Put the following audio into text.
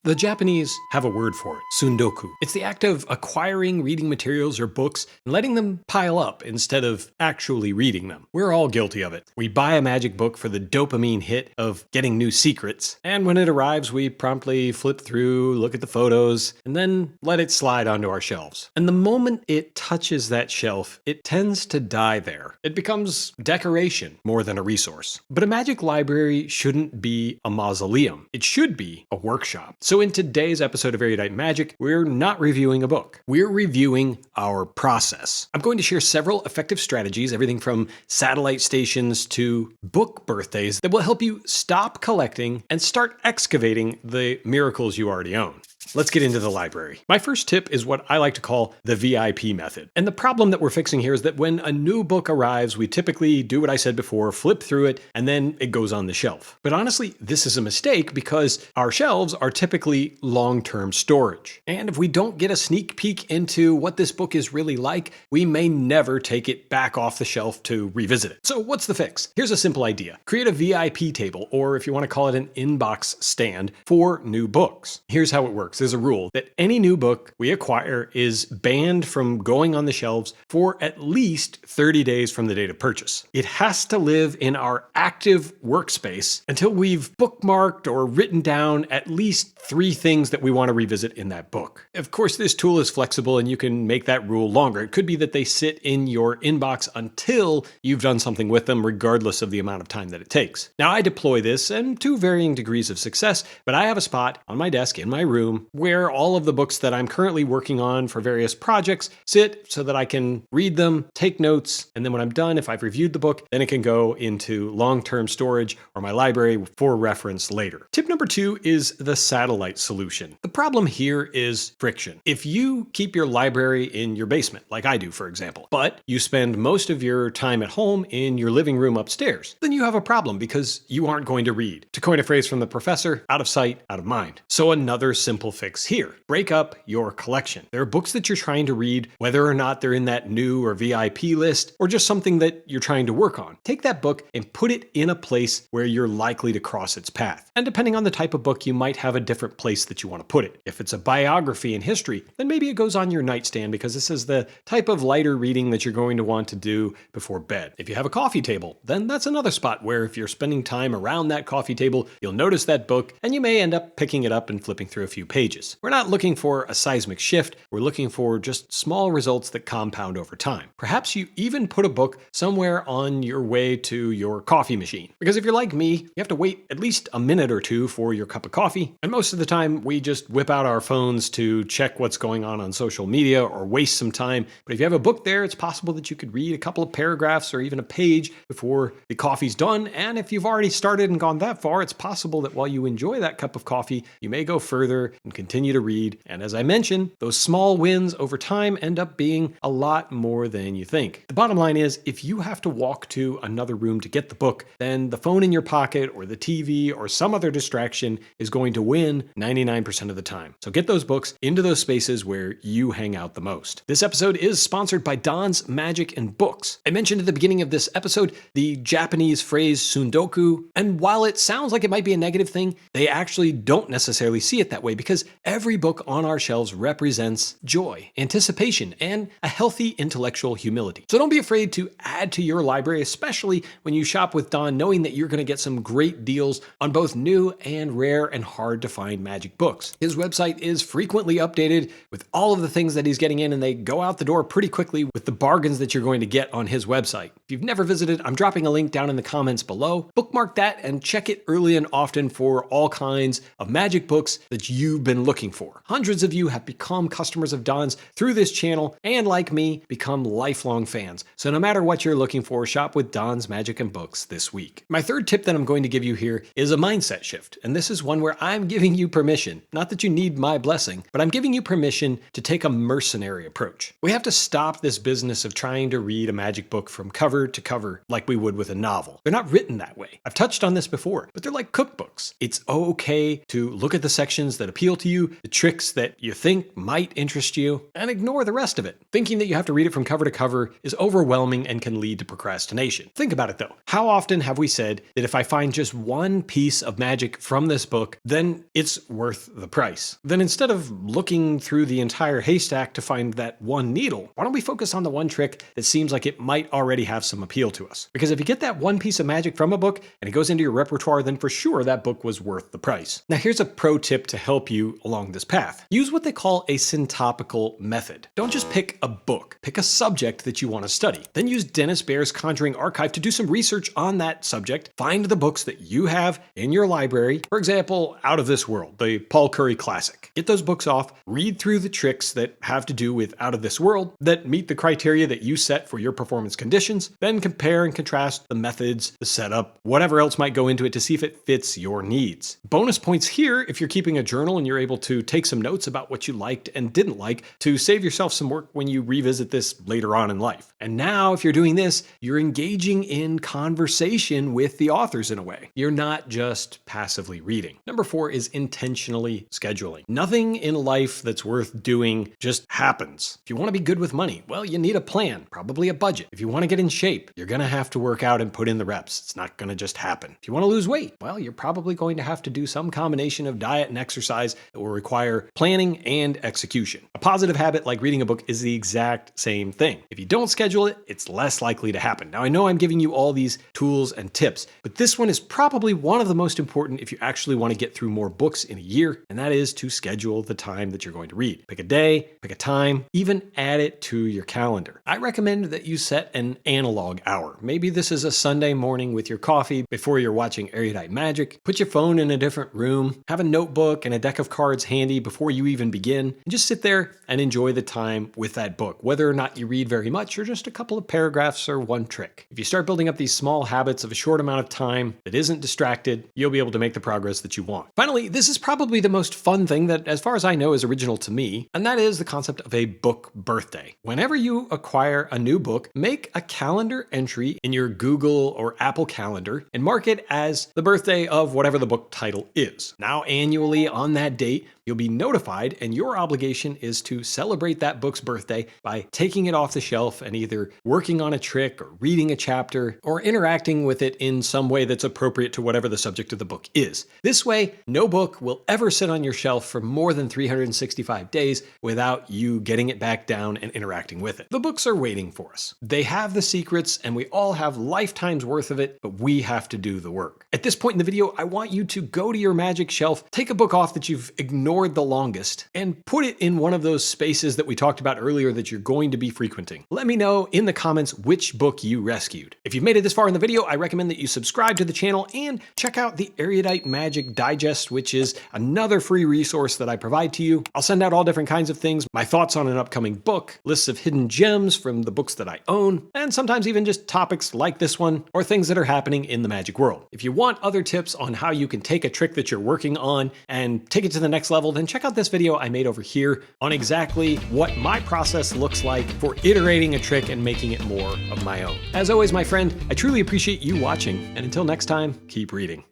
The Japanese have a word for it, Tsundoku. It's the act of acquiring reading materials or books and letting them pile up instead of actually reading them. We're all guilty of it. We buy a magic book for the dopamine hit of getting new secrets, and when it arrives, we promptly flip through, look at the photos, and then let it slide onto our shelves. And the moment it touches that shelf, it tends to die there. It becomes decoration more than a resource. But a magic library shouldn't be a mausoleum. It should be a workshop. So in today's episode of Erudite Magic, we're not reviewing a book. We're reviewing our process. I'm going to share several effective strategies, everything from satellite stations to book birthdays, that will help you stop collecting and start excavating the miracles you already own. Let's get into the library. My first tip is what I like to call the VIP method. And the problem that we're fixing here is that when a new book arrives, we typically do what I said before, flip through it, and then it goes on the shelf. But honestly, this is a mistake because our shelves are typically long-term storage. And if we don't get a sneak peek into what this book is really like, we may never take it back off the shelf to revisit it. So what's the fix? Here's a simple idea. Create a VIP table, or if you want to call it an inbox stand, for new books. Here's how it works. There's a rule that any new book we acquire is banned from going on the shelves for at least 30 days from the date of purchase. It has to live in our active workspace until we've bookmarked or written down at least 3 things that we want to revisit in that book. Of course, this tool is flexible and you can make that rule longer. It could be that they sit in your inbox until you've done something with them, regardless of the amount of time that it takes. Now, I deploy this and to varying degrees of success, but I have a spot on my desk in my room where all of the books that I'm currently working on for various projects sit so that I can read them, take notes, and then when I'm done, if I've reviewed the book, then it can go into long-term storage or my library for reference later. Tip number 2 is the Sattelite Solution. The problem here is friction. If you keep your library in your basement, like I do, for example, but you spend most of your time at home in your living room upstairs, then you have a problem because you aren't going to read. To coin a phrase from the professor, out of sight, out of mind. So another simple fix here. Break up your collection. There are books that you're trying to read, whether or not they're in that new or VIP list, or just something that you're trying to work on. Take that book and put it in a place where you're likely to cross its path. And depending on the type of book, you might have a different place that you want to put it. If it's a biography in history, then maybe it goes on your nightstand because this is the type of lighter reading that you're going to want to do before bed. If you have a coffee table, then that's another spot where if you're spending time around that coffee table, you'll notice that book and you may end up picking it up and flipping through a few pages. We're not looking for a seismic shift, we're looking for just small results that compound over time. Perhaps you even put a book somewhere on your way to your coffee machine. Because if you're like me, you have to wait at least a minute or two for your cup of coffee, and most of the time we just whip out our phones to check what's going on social media or waste some time. But if you have a book there, it's possible that you could read a couple of paragraphs or even a page before the coffee's done, and if you've already started and gone that far, it's possible that while you enjoy that cup of coffee, you may go further and continue to read. And as I mentioned, those small wins over time end up being a lot more than you think. The bottom line is, if you have to walk to another room to get the book, then the phone in your pocket or the TV or some other distraction is going to win 99% of the time. So get those books into those spaces where you hang out the most. This episode is sponsored by Don's Magic and Books. I mentioned at the beginning of this episode the Japanese phrase Tsundoku, and while it sounds like it might be a negative thing, they actually don't necessarily see it that way because every book on our shelves represents joy, anticipation, and a healthy intellectual humility. So don't be afraid to add to your library, especially when you shop with Don, knowing that you're going to get some great deals on both new and rare and hard to find magic books. His website is frequently updated with all of the things that he's getting in, and they go out the door pretty quickly with the bargains that you're going to get on his website. If you've never visited, I'm dropping a link down in the comments below. Bookmark that and check it early and often for all kinds of magic books that you've been looking for. Hundreds of you have become customers of Don's through this channel and, like me, become lifelong fans. So no matter what you're looking for, shop with Don's Magic and Books this week. My third tip that I'm going to give you here is a mindset shift. And this is one where I'm giving you permission, not that you need my blessing, but I'm giving you permission to take a mercenary approach. We have to stop this business of trying to read a magic book from cover to cover like we would with a novel. They're not written that way. I've touched on this before, but they're like cookbooks. It's okay to look at the sections that appeal to you, the tricks that you think might interest you, and ignore the rest of it. Thinking that you have to read it from cover to cover is overwhelming and can lead to procrastination. Think about it though. How often have we said that if I find just one piece of magic from this book, then it's worth the price? Then instead of looking through the entire haystack to find that one needle, why don't we focus on the one trick that seems like it might already have some appeal to us? Because if you get that one piece of magic from a book and it goes into your repertoire, then for sure that book was worth the price. Now here's a pro tip to help you along this path. Use what they call a syntopical method. Don't just pick a book, pick a subject that you want to study. Then use Dennis Baer's Conjuring Archive to do some research on that subject. Find the books that you have in your library. For example, Out of This World, the Paul Curry classic. Get those books off, read through the tricks that have to do with Out of This World that meet the criteria that you set for your performance conditions, then compare and contrast the methods, the setup, whatever else might go into it to see if it fits your needs. Bonus points here if you're keeping a journal and you're able to take some notes about what you liked and didn't like to save yourself some work when you revisit this later on in life. And now if you're doing this, you're engaging in conversation with the authors in a way. You're not just passively reading. Number 4 is intentionally scheduling. Nothing in life that's worth doing just happens. If you want to be good with money, well, you need a plan, probably a budget. If you want to get in shape, you're going to have to work out and put in the reps. It's not going to just happen. If you want to lose weight, well, you're probably going to have to do some combination of diet and exercise that will require planning and execution. A positive habit like reading a book is the exact same thing. If you don't schedule it, it's less likely to happen. Now, I know I'm giving you all these tools and tips, but this one is probably one of the most important if you actually want to get through more books in a year, and that is to schedule the time that you're going to read. Pick a day, pick a time, even add it to your calendar. I recommend that you set an analog hour. Maybe this is a Sunday morning with your coffee before you're watching Erudite Magic. Put your phone in a different room, have a notebook and a deck of cards handy before you even begin, and just sit there and enjoy the time with that book, whether or not you read very much or just a couple of paragraphs or one trick. If you start building up these small habits of a short amount of time that isn't distracted, you'll be able to make the progress that you want. Finally, this is probably the most fun thing that, as far as I know, is original to me, and that is the concept of a book birthday. Whenever you acquire a new book, make a calendar entry in your Google or Apple Calendar and mark it as the birthday of whatever the book title is. Now, annually on that date, you'll be notified, and your obligation is to celebrate that book's birthday by taking it off the shelf and either working on a trick or reading a chapter or interacting with it in some way that's appropriate to whatever the subject of the book is. This way, no book will ever sit on your shelf for more than 365 days without you getting it back down and interacting with it. The books are waiting for us. They have the secrets, and we all have lifetimes worth of it, but we have to do the work. At this point in the video, I want you to go to your magic shelf, take a book off that you've ignored the longest, and put it in one of those spaces that we talked about earlier that you're going to be frequenting. Let me know in the comments which book you rescued. If you've made it this far in the video, I recommend that you subscribe to the channel and check out the Erudite Magic Digest, which is another free resource that I provide to you. I'll send out all different kinds of things, my thoughts on an upcoming book, lists of hidden gems from the books that I own, and sometimes even just topics like this one or things that are happening in the magic world. If you want other tips on how you can take a trick that you're working on and take it to the next level, then check out this video I made over here on exactly what my process looks like for iterating a trick and making it more of my own. As always, my friend, I truly appreciate you watching, and until next time, keep reading.